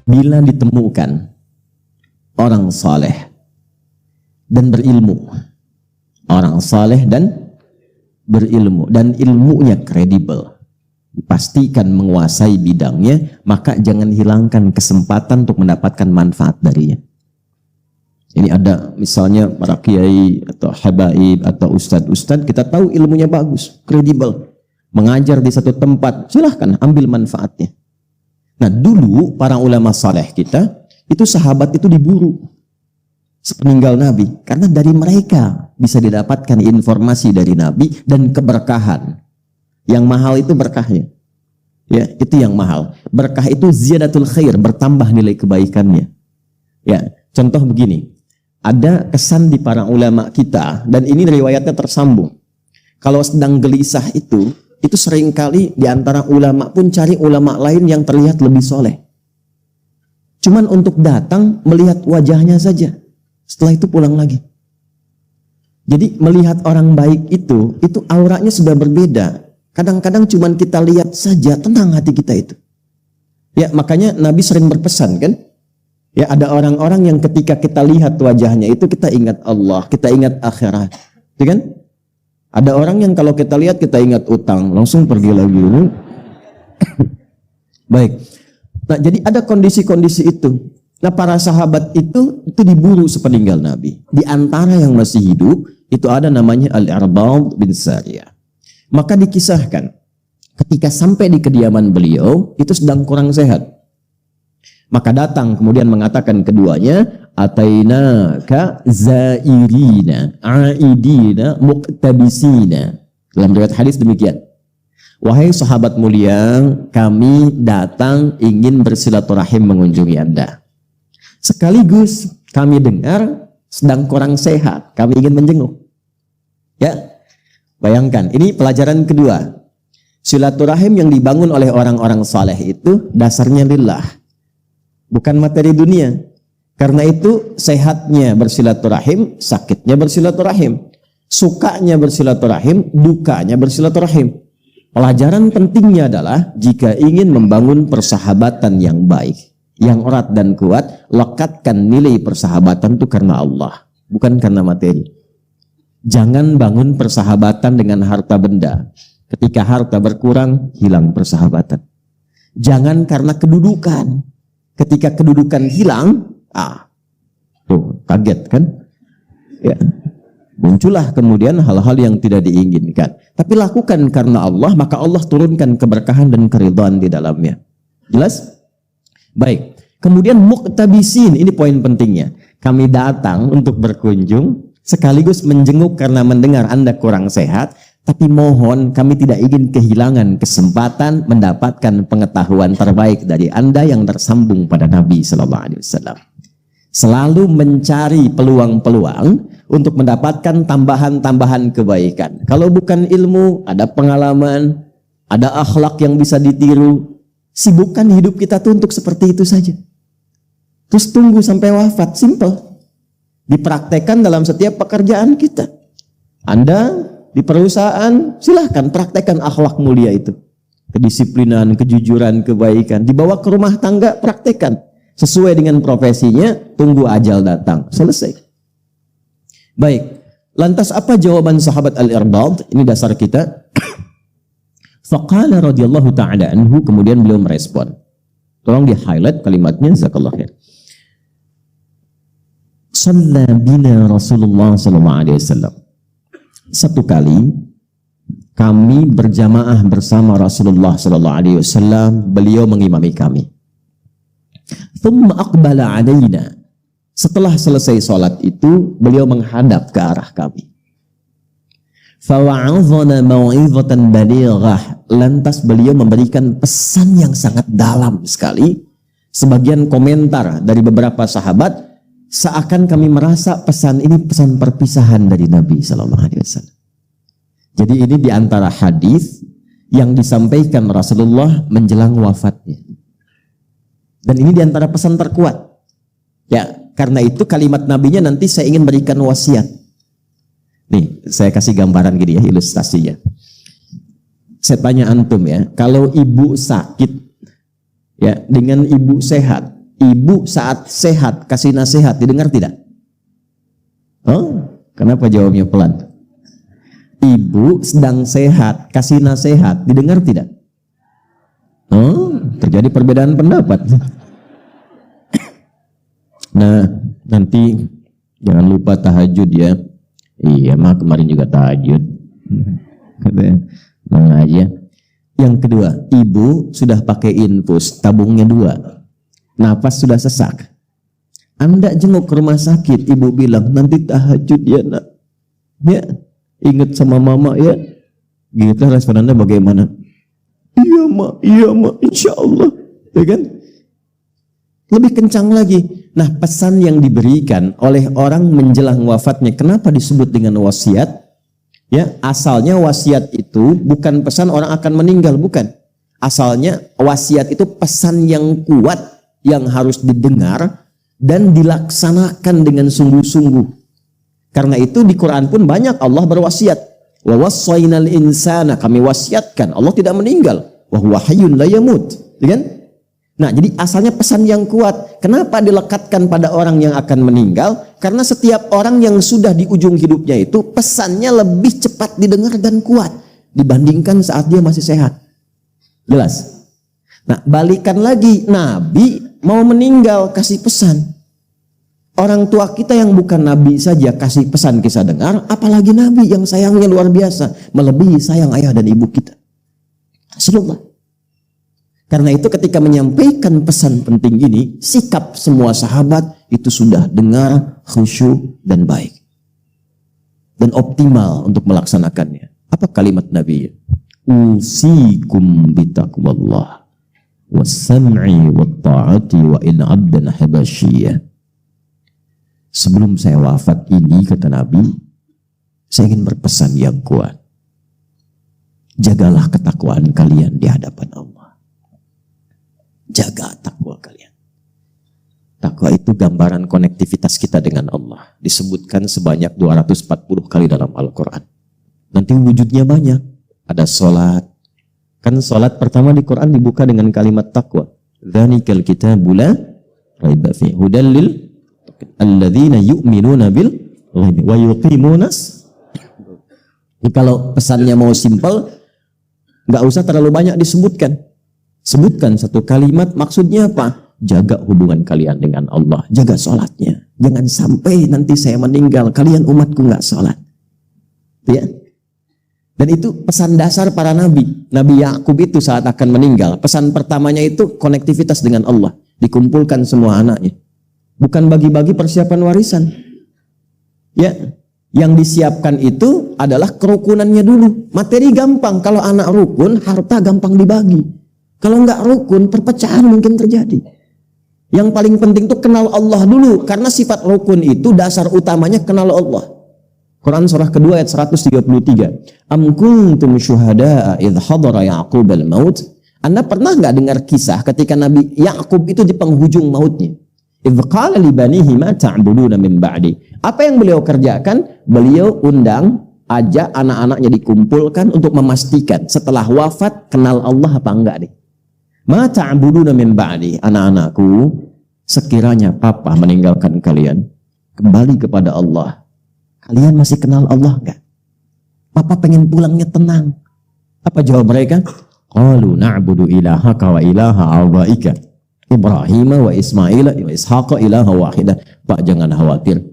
bila ditemukan orang saleh dan berilmu, orang saleh dan berilmu, dan ilmunya kredibel, dipastikan menguasai bidangnya, maka jangan hilangkan kesempatan untuk mendapatkan manfaat darinya. Ini ada misalnya para kiai atau habaib atau ustadz-ustadz, kita tahu ilmunya bagus, kredibel, mengajar di satu tempat, silahkan ambil manfaatnya. Nah dulu para ulama saleh kita, itu sahabat itu diburu sepeninggal Nabi, karena dari mereka bisa didapatkan informasi dari Nabi dan keberkahan. Yang mahal itu berkahnya. Ya, itu yang mahal. Berkah itu ziyadatul khair, bertambah nilai kebaikannya. Ya, contoh begini. Ada kesan di para ulama kita, dan ini riwayatnya tersambung. Kalau sedang gelisah itu seringkali di antara ulama pun cari ulama lain yang terlihat lebih soleh. Cuman untuk datang melihat wajahnya saja. Setelah itu pulang lagi. Jadi melihat orang baik itu auranya sudah berbeda. Kadang-kadang cuman kita lihat saja, tenang hati kita itu. Ya, makanya Nabi sering berpesan kan? Ya, ada orang-orang yang ketika kita lihat wajahnya itu kita ingat Allah, kita ingat akhirat. Ya kan? Ada orang yang kalau kita lihat kita ingat utang, langsung pergi lagi. Baik. Nah, jadi ada kondisi-kondisi itu. Nah, para sahabat itu diburu sepeninggal Nabi. Di antara yang masih hidup, itu ada namanya Al-Irbad bin Sariyah. Maka dikisahkan, ketika sampai di kediaman beliau, itu sedang kurang sehat. Maka datang kemudian mengatakan keduanya, atainaka zairina, aidina, muqtabisina. Dalam riwayat hadis demikian. Wahai sahabat mulia, kami datang ingin bersilaturahim mengunjungi Anda. Sekaligus kami dengar sedang kurang sehat, kami ingin menjenguk. Ya, bayangkan, ini pelajaran kedua. Silaturahim yang dibangun oleh orang-orang saleh itu dasarnya lillah, bukan materi dunia. Karena itu sehatnya bersilaturahim, sakitnya bersilaturahim, sukanya bersilaturahim, dukanya bersilaturahim. Pelajaran pentingnya adalah jika ingin membangun persahabatan yang baik, yang erat dan kuat, lekatkan nilai persahabatan itu karena Allah, bukan karena materi. Jangan bangun persahabatan dengan harta benda. Ketika harta berkurang, hilang persahabatan. Jangan karena kedudukan. Ketika kedudukan hilang, tuh kaget kan? Ya. Muncullah kemudian hal-hal yang tidak diinginkan. Tapi lakukan karena Allah, maka Allah turunkan keberkahan dan keridhaan di dalamnya. Jelas? Baik. Kemudian muqtabisin, ini poin pentingnya. Kami datang untuk berkunjung, sekaligus menjenguk karena mendengar Anda kurang sehat, tapi mohon kami tidak ingin kehilangan kesempatan mendapatkan pengetahuan terbaik dari Anda yang tersambung pada Nabi Sallallahu Alaihi Wasallam. Selalu mencari peluang-peluang untuk mendapatkan tambahan-tambahan kebaikan. Kalau bukan ilmu, ada pengalaman, ada akhlak yang bisa ditiru. Sibukkan hidup kita tuh untuk seperti itu saja. Terus tunggu sampai wafat, simple. Dipraktekkan dalam setiap pekerjaan kita. Anda di perusahaan, silahkan praktekkan akhlak mulia itu. Kedisiplinan, kejujuran, kebaikan. Dibawa ke rumah tangga, praktekkan. Sesuai dengan profesinya, tunggu ajal datang. Selesai. Baik, lantas apa jawaban sahabat Al-Irbad? Ini dasar kita. Faqala radhiyallahu ta'ala anhu, kemudian beliau merespon. Tolong di-highlight kalimatnya, jazakallahu khair. Shalla bina Rasulullah sallallahu alaihi wasallam. Satu kali kami berjamaah bersama Rasulullah sallallahu alaihi wasallam, beliau mengimami kami. Thumma aqbala alaina. Setelah selesai salat itu, beliau menghadap ke arah kami. Fawa'adhana mau'izatan balighah. Lantas beliau memberikan pesan yang sangat dalam sekali. Sebagian komentar dari beberapa sahabat, seakan kami merasa pesan ini pesan perpisahan dari Nabi Sallallahu Alaihi Wasallam. Jadi ini diantara hadis yang disampaikan Rasulullah menjelang wafatnya. Dan ini diantara pesan terkuat. Ya, karena itu kalimat nabinya nanti saya ingin berikan wasiat. Nih, saya kasih gambaran gini ya, ilustrasinya. Saya tanya antum ya, kalau ibu sakit, ya dengan ibu sehat, Ibu saat sehat kasih nasihat didengar tidak? Oh, kenapa jawabnya pelan? Ibu sedang sehat kasih nasihat didengar tidak? Oh, terjadi perbedaan pendapat. Nah, nanti jangan lupa tahajud ya. Iya, mah kemarin juga tahajud. Katanya, aja. Yang kedua, ibu sudah pakai infus, tabungnya 2. Nafas sudah sesak. Anda jenguk ke rumah sakit, ibu bilang, nanti tahajud ya nak. Ya, ingat sama mama ya. Gitu respon Anda bagaimana? Iya mak, insya Allah. Ya kan? Lebih kencang lagi. Nah, pesan yang diberikan oleh orang menjelang wafatnya, kenapa disebut dengan wasiat? Ya, asalnya wasiat itu bukan pesan orang akan meninggal, bukan. Asalnya wasiat itu pesan yang kuat yang harus didengar dan dilaksanakan dengan sungguh-sungguh. Karena itu di Quran pun banyak Allah berwasiat. Wa wassaynal insana, kami wasiatkan. Allah tidak meninggal. Wa huwa hayyun la yamut. Ya kan? Nah, jadi asalnya pesan yang kuat. Kenapa dilekatkan pada orang yang akan meninggal? Karena setiap orang yang sudah di ujung hidupnya itu pesannya lebih cepat didengar dan kuat dibandingkan saat dia masih sehat. Jelas? Nah, balikan lagi, Nabi mau meninggal kasih pesan. Orang tua kita yang bukan Nabi saja kasih pesan kisah dengar, apalagi Nabi yang sayangnya luar biasa, melebihi sayang ayah dan ibu kita. Rasulullah. Karena itu ketika menyampaikan pesan penting ini, sikap semua sahabat itu sudah dengar, khusyuk dan baik. Dan optimal untuk melaksanakannya. Apa kalimat Nabi? Usikum bitaqwallah was-sam'i wat-ta'ati wa in 'abdan habasyiyah. Sebelum saya wafat ini, kata Nabi, saya ingin berpesan yang kuat. Jagalah ketakwaan kalian di hadapan Allah. Jaga takwa kalian. Takwa itu gambaran konektivitas kita dengan Allah. Disebutkan sebanyak 240 kali dalam Al-Quran. Nanti wujudnya banyak. Ada sholat. Kan sholat pertama di Quran dibuka dengan kalimat takwa. Dzanikal kitabu la raiba fihi hudal lil alladzina yu'minuna bil ghaibi wa yuqimunas. Kalau pesannya mau simpel, nggak usah terlalu banyak disebutkan. Sebutkan satu kalimat, maksudnya apa? Jaga hubungan kalian dengan Allah, jaga sholatnya. Jangan sampai nanti saya meninggal, kalian umatku nggak sholat. Ya. Dan itu pesan dasar para nabi. Nabi Yakub itu saat akan meninggal, pesan pertamanya itu konektivitas dengan Allah. Dikumpulkan semua anaknya. Bukan bagi-bagi persiapan warisan. Ya. Yang disiapkan itu adalah kerukunannya dulu. Materi gampang, kalau anak rukun, harta gampang dibagi. Kalau nggak rukun, perpecahan mungkin terjadi. Yang paling penting itu kenal Allah dulu. Karena sifat rukun itu dasar utamanya kenal Allah. Quran surah kedua ayat 133. Am kuntum syuhada'a idh hadara Ya'qub al-maut. Anda pernah nggak dengar kisah ketika Nabi Ya'qub itu di penghujung mautnya? Idh qala li banihi ma ta'buduna min ba'di. Apa yang beliau kerjakan? Beliau undang, ajak anak-anaknya dikumpulkan untuk memastikan setelah wafat kenal Allah apa enggak nih. Ma ta'buduna min ba'di, anak-anakku, sekiranya papa meninggalkan kalian, kembali kepada Allah. Kalian masih kenal Allah enggak? Papa pengen pulangnya tenang. Apa jawab mereka? Qalu na'budu ilahaka wa ilaha abaika Ibrahim wa Ismail wa Ishaq ilaha wahidah. Pak, jangan khawatir.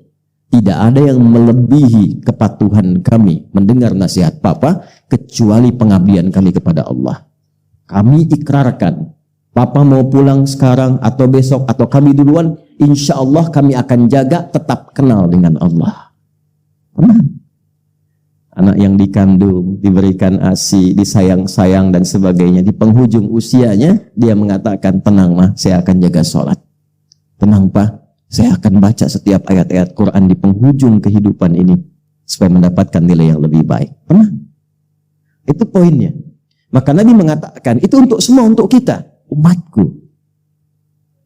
Tidak ada yang melebihi kepatuhan kami mendengar nasihat papa kecuali pengabdian kami kepada Allah. Kami ikrarkan, papa mau pulang sekarang atau besok atau kami duluan, insya Allah kami akan jaga tetap kenal dengan Allah. Anak yang dikandung, diberikan ASI, disayang-sayang dan sebagainya, di penghujung usianya dia mengatakan, tenang mah, saya akan jaga sholat. Tenang pak, saya akan baca setiap ayat-ayat Quran di penghujung kehidupan ini supaya mendapatkan nilai yang lebih baik. Pernah? Itu poinnya. Maka Nabi mengatakan, itu untuk semua, untuk kita, umatku.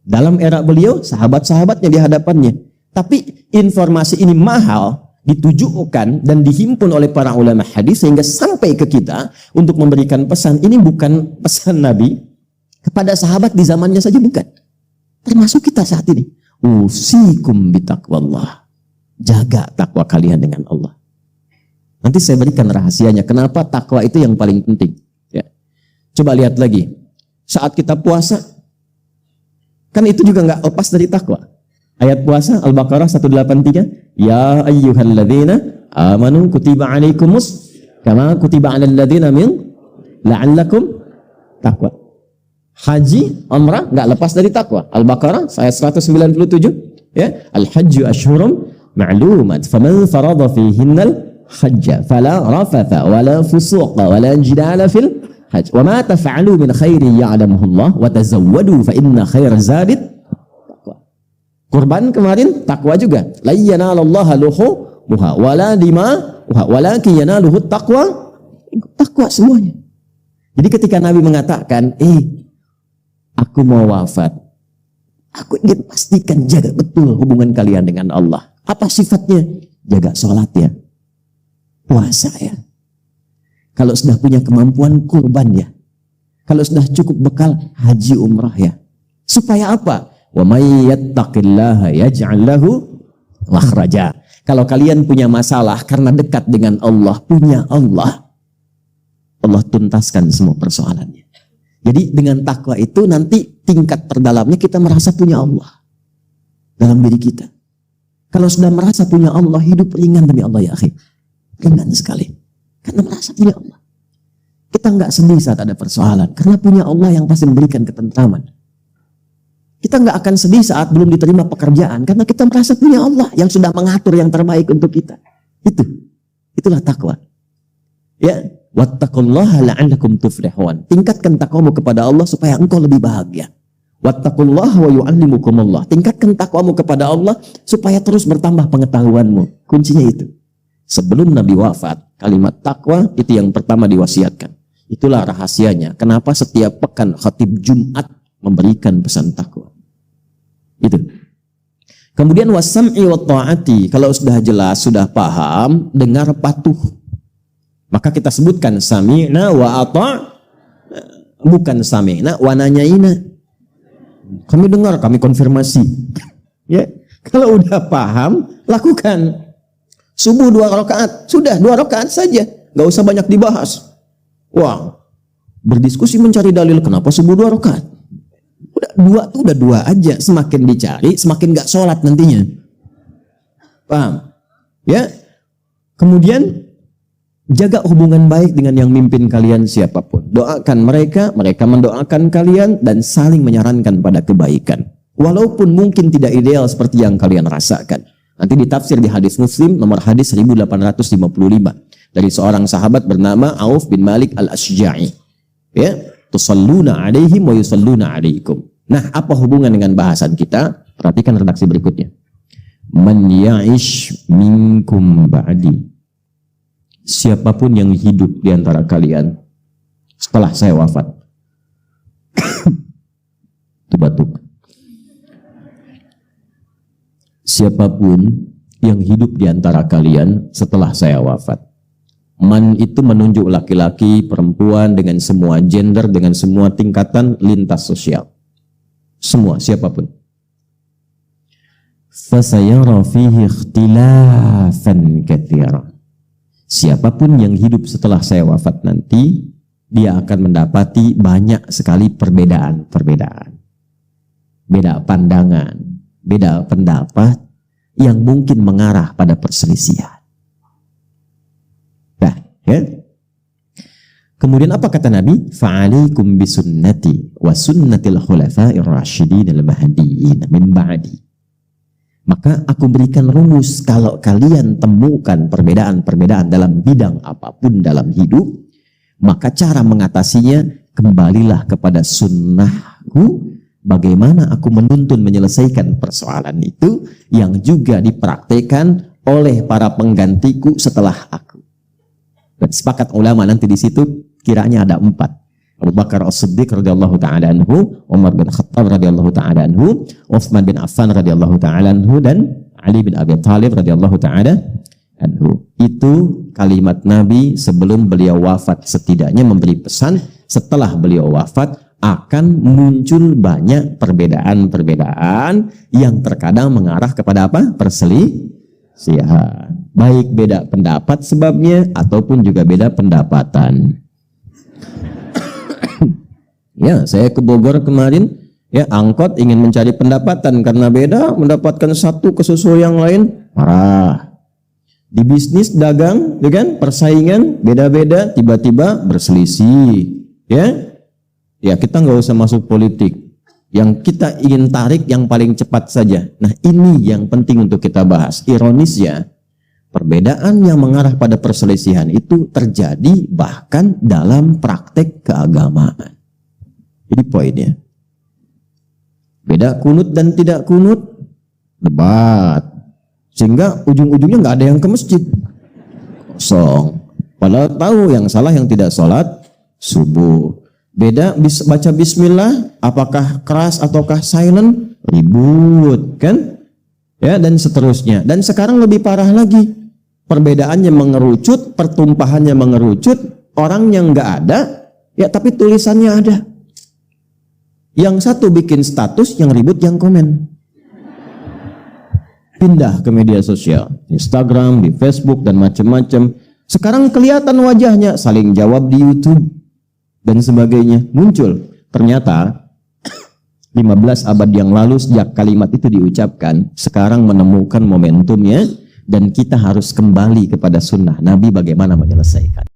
Dalam era beliau, sahabat-sahabatnya di hadapannya. Tapi informasi ini mahal, ditujukan dan dihimpun oleh para ulama hadis sehingga sampai ke kita untuk memberikan pesan. Ini bukan pesan Nabi kepada sahabat di zamannya saja, bukan. Termasuk kita saat ini. Usikum bitaqwallah. Jaga takwa kalian dengan Allah. Nanti saya berikan rahasianya. Kenapa takwa itu yang paling penting. Ya. Coba lihat lagi. Saat kita puasa, kan itu juga nggak lepas dari takwa. Ayat puasa Al-Baqarah 183. Ya ayyuhalladzina amanu kutiba alaikumus kama kutiba alal ladzina min la'allakum takwa. Haji, umrah nggak lepas dari takwa. Al-Baqarah ayat 197. Ya, al-hajju ashhurum ma'lumat. Faman farada fihinnal hajja fala rafatha wala fusuqa wala jidala fil hajj. Wa ma taf'alu min khairin ya'lamuhu Allah wa tazawwadu fa inna khairaz zadi taqwa. Kurban kemarin takwa juga. La yanalallaha luhuha wala dima'uha walakin yanaluhu taqwa. Takwa semuanya. Jadi ketika Nabi mengatakan, aku mau wafat, aku ingin pastikan jaga betul hubungan kalian dengan Allah. Apa sifatnya? Jaga sholat ya, puasa ya. Kalau sudah punya kemampuan, kurban ya. Kalau sudah cukup bekal, haji umrah ya. Supaya apa? Wa may yattaqillaha yaj'al lahu makhraja. Kalau kalian punya masalah karena dekat dengan Allah, punya Allah, Allah tuntaskan semua persoalannya. Jadi dengan takwa itu nanti tingkat terdalamnya kita merasa punya Allah dalam diri kita. Kalau sudah merasa punya Allah, hidup ringan demi Allah ya akhi. Ringan sekali. Karena merasa punya Allah. Kita nggak sedih saat ada persoalan. Karena punya Allah yang pasti memberikan ketentraman. Kita nggak akan sedih saat belum diterima pekerjaan. Karena kita merasa punya Allah yang sudah mengatur yang terbaik untuk kita. Itulah takwa. Ya, wattaqullaha la'allakum tuflihun. Tingkatkan takwamu kepada Allah supaya engkau lebih bahagia. Wattaqullaha wa yu'allimukumullah. Tingkatkan takwamu kepada Allah supaya terus bertambah pengetahuanmu. Kuncinya itu. Sebelum Nabi wafat, kalimat takwa itu yang pertama diwasiatkan. Itulah rahasianya. Kenapa setiap pekan khatib Jumat memberikan pesan takwa. Itu. Kemudian wasam'i wa ta'ati. Kalau sudah jelas, sudah paham, dengar patuh. Maka kita sebutkan sami'na wa ata', bukan sami'na wa nanyaina. Kami dengar, kami konfirmasi. Ya, kalau udah paham, lakukan. Subuh 2 rakaat, sudah 2 rakaat saja, nggak usah banyak dibahas. Wah, berdiskusi mencari dalil kenapa subuh 2 rakaat. Udah 2 aja. Semakin dicari, semakin nggak sholat nantinya. Paham? Ya. Kemudian jaga hubungan baik dengan yang mimpin kalian siapapun. Doakan mereka, mereka mendoakan kalian, dan saling menyarankan pada kebaikan. Walaupun mungkin tidak ideal seperti yang kalian rasakan. Nanti ditafsir di hadis Muslim nomor hadis 1855 dari seorang sahabat bernama Auf bin Malik al-Ashja'i. Ya, tusalluna alaihim wa yusalluna alaikum. Nah, apa hubungan dengan bahasan kita? Perhatikan redaksi berikutnya. Man ya'ish minkum ba'di. Siapapun yang hidup di antara kalian setelah saya wafat. Itu batuk. Siapapun yang hidup di antara kalian setelah saya wafat. Man itu menunjuk laki-laki, perempuan, dengan semua gender, dengan semua tingkatan lintas sosial. Semua, siapapun. Fasayara fihi ikhtilafan katsira. Siapapun yang hidup setelah saya wafat nanti, dia akan mendapati banyak sekali perbedaan-perbedaan. Beda pandangan, beda pendapat yang mungkin mengarah pada perselisihan. Nah, ya. Kemudian apa kata Nabi? Fa'alaikum bisunnati wa sunnatil khulafa'ir rasyidin al-mahdiyyin min ba'di. Maka aku berikan rumus, kalau kalian temukan perbedaan-perbedaan dalam bidang apapun dalam hidup, maka cara mengatasinya, kembalilah kepada sunnahku. Bagaimana aku menuntun menyelesaikan persoalan itu yang juga dipraktekkan oleh para penggantiku setelah aku. Dan sepakat ulama nanti di situ kiranya ada 4. Abu Bakar As-Siddiq radhiyallahu taala anhu, Umar bin Khattab radhiyallahu taala anhu, Utsman bin Affan radhiyallahu taala anhu, dan Ali bin Abi Thalib radhiyallahu taala anhu. Itu kalimat Nabi sebelum beliau wafat, setidaknya memberi pesan setelah beliau wafat, akan muncul banyak perbedaan-perbedaan yang terkadang mengarah kepada apa? Perselisihan. Baik beda pendapat sebabnya ataupun juga beda pendapatan. Ya, saya ke Bogor kemarin, ya angkot ingin mencari pendapatan karena beda, mendapatkan satu kesusul yang lain, marah. Di bisnis dagang, ya kan, persaingan beda-beda, tiba-tiba berselisih, ya. Ya kita nggak usah masuk politik. Yang kita ingin tarik yang paling cepat saja. Nah ini yang penting untuk kita bahas. Ironisnya, perbedaan yang mengarah pada perselisihan itu terjadi bahkan dalam praktek keagamaan. Ini poinnya. Beda kunut dan tidak kunut, debat. Sehingga ujung-ujungnya nggak ada yang ke masjid. Kosong. Padahal tahu yang salah yang tidak sholat subuh. Beda baca bismillah, apakah keras ataukah silent, ribut, kan? Ya, dan seterusnya. Dan sekarang lebih parah lagi. Perbedaannya mengerucut, pertumpahannya mengerucut, orang yang nggak ada, ya tapi tulisannya ada. Yang satu bikin status, yang ribut yang komen. Pindah ke media sosial, Instagram, di Facebook, dan macam-macam. Sekarang kelihatan wajahnya, saling jawab di YouTube. Dan sebagainya muncul. Ternyata 15 abad yang lalu sejak kalimat itu diucapkan, sekarang menemukan momentumnya dan kita harus kembali kepada sunnah Nabi bagaimana menyelesaikan.